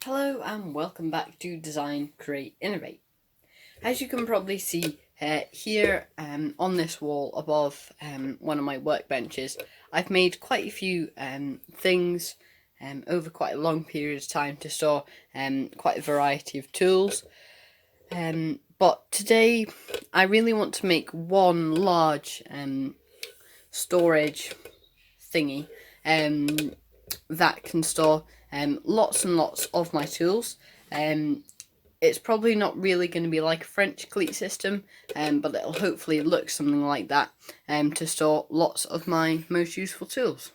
Hello and welcome back to Design, Create, Innovate. As you can probably see here on this wall above one of my workbenches, I've made quite a few things over quite a long period of time to store quite a variety of tools. But today I really want to make one large storage thingy that can store lots and lots of my tools. It's probably not really going to be like a French cleat system, but it'll hopefully look something like that to store lots of my most useful tools.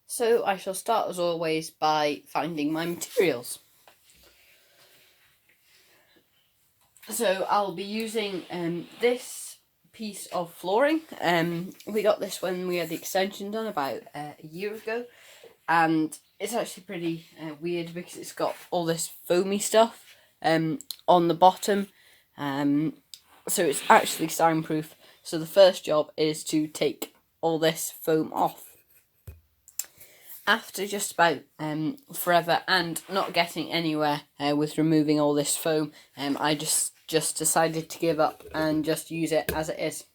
So I shall start as always by finding my materials. So I'll be using this piece of flooring. We got this when we had the extension done about a year ago, and it's actually pretty weird because it's got all this foamy stuff on the bottom, so it's actually soundproof. So the first job is to take all this foam off. After just about forever and not getting anywhere with removing all this foam, I just decided to give up and just use it as it is.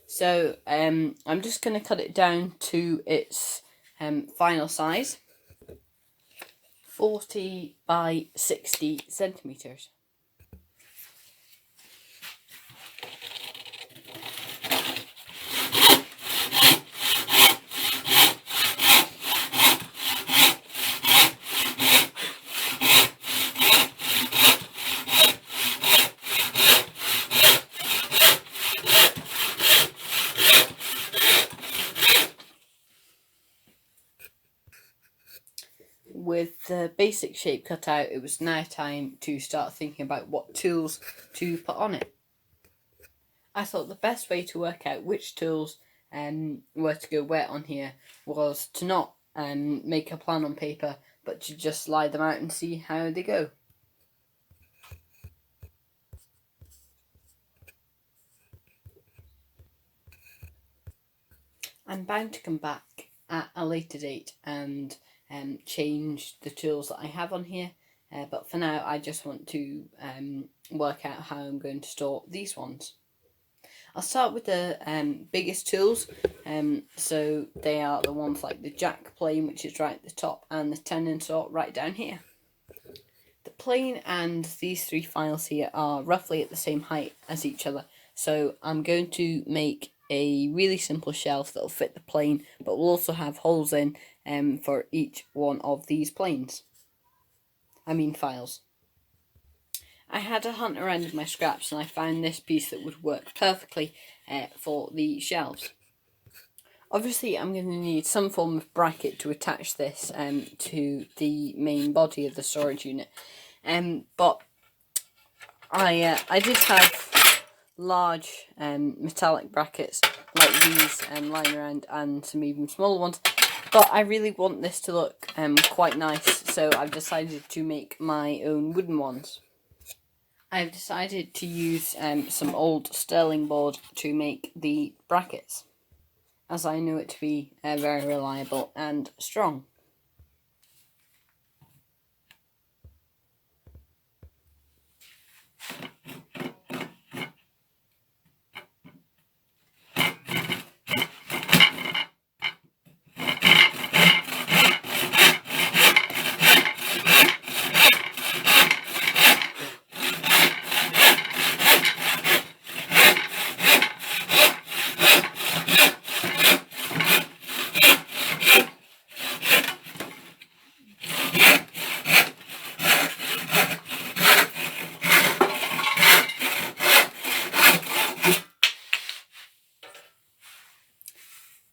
So I'm just going to cut it down to its final size, 40 by 60 centimetres. With the basic shape cut out, it was now time to start thinking about what tools to put on it. I thought the best way to work out which tools were to go where on here was to not make a plan on paper, but to just slide them out and see how they go. I'm bound to come back at a later date and change the tools that I have on here, but for now I just want to work out how I'm going to store these ones. I'll start with the biggest tools, so they are the ones like the jack plane, which is right at the top, and the tenon saw right down here. The plane and these three files here are roughly at the same height as each other, so I'm going to make a really simple shelf that will fit the plane, but will also have holes in for each one of these files. I had a hunt around with my scraps and I found this piece that would work perfectly for the shelves. Obviously I'm going to need some form of bracket to attach this to the main body of the storage unit, but I did have large metallic brackets like these lying around, and some even smaller ones, but I really want this to look quite nice, so I've decided to make my own wooden ones. I've decided to use some old sterling board to make the brackets, as I know it to be very reliable and strong.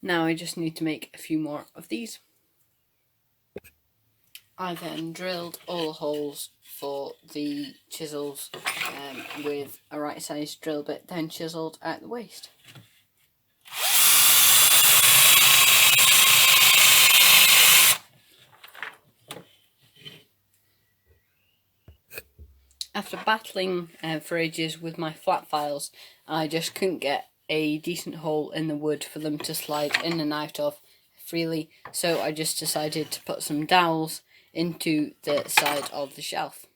Now I just need to make a few more of these. I then drilled all the holes for the chisels with a right size drill bit, then chiselled out the waste. After battling for ages with my flat files, I just couldn't get a decent hole in the wood for them to slide in and out of freely, so I just decided to put some dowels into the side of the shelf.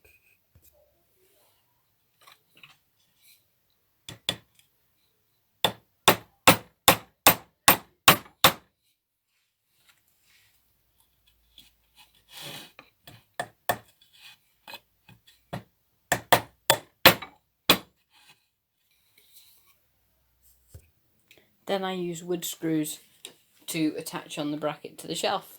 Then I use wood screws to attach on the bracket to the shelf.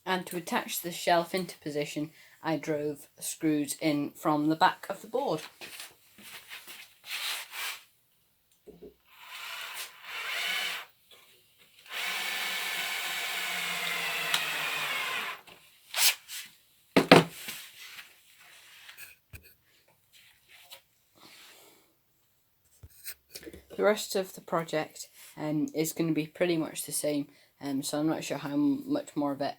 And to attach the shelf into position, I drove screws in from the back of the board. The rest of the project is going to be pretty much the same, so I'm not sure how much more of it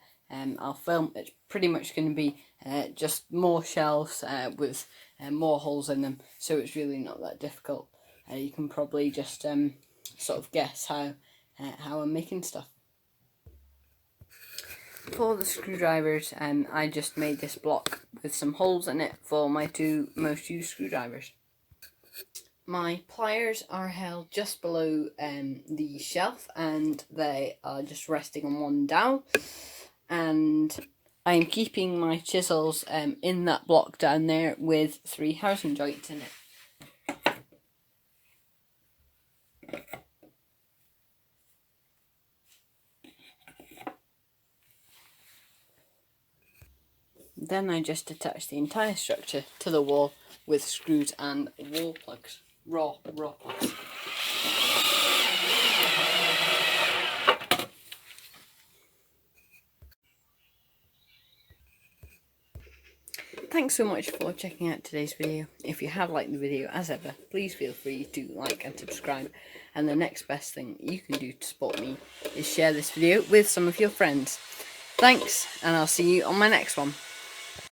I'll film. It's pretty much going to be just more shelves with more holes in them, so it's really not that difficult. You can probably just sort of guess how I'm making stuff. For the screwdrivers, I just made this block with some holes in it for my two most used screwdrivers. My pliers are held just below the shelf, and they are just resting on one dowel, and I'm keeping my chisels in that block down there with 3 housing joints in it. Then I just attach the entire structure to the wall with screws and wall plugs. Raw plugs. Thanks so much for checking out today's video. If you have liked the video, as ever, please feel free to like and subscribe. And the next best thing you can do to support me is share this video with some of your friends. Thanks, and I'll see you on my next one.